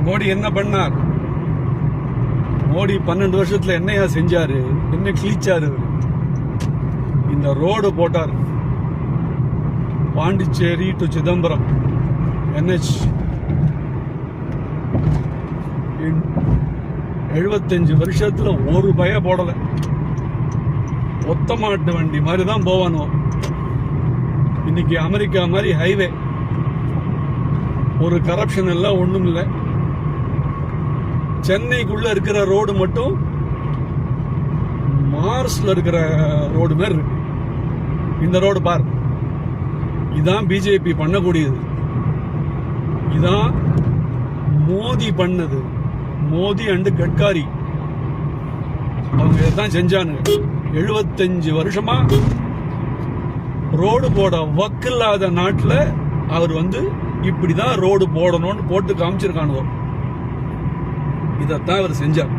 மோடி என்ன பண்ணார்? மோடி 12 வருஷத்துல என்னையா செஞ்சாரு? என்ன கிழிச்சாரு? இந்த ரோடு போட்டார். பாண்டிச்சேரி டு சிதம்பரம் NH 75 வருஷத்துல ஒரு பய போடல. ஒத்த மாட்டு வண்டி மாதிரி தான் போவானோ. இன்னைக்கு அமெரிக்கா மாதிரி ஹைவே, ஒரு கரப்ஷன் எல்லாம் ஒண்ணும் இல்லை. சென்னைக்குள்ள இருக்கிற ரோடு மட்டும் மார்ஸ்ல இருக்கிற ரோடு மாதிரி இருக்கு. இந்த ரோடு பார், இதான் பிஜேபி பண்ணக்கூடியது. இதான் மோடி பண்ணது. மோடி அண்டு கட்காரி அவங்க இதான் செஞ்சானுங்க. 75 வருஷமா ரோடு போட வக்கில்லாத நாட்டில் அவர் இப்படிதான் ரோடு போடணும்னு போட்டு காமிச்சிருக்கானுவோ. இதைத்தான் அவர் செஞ்சார்.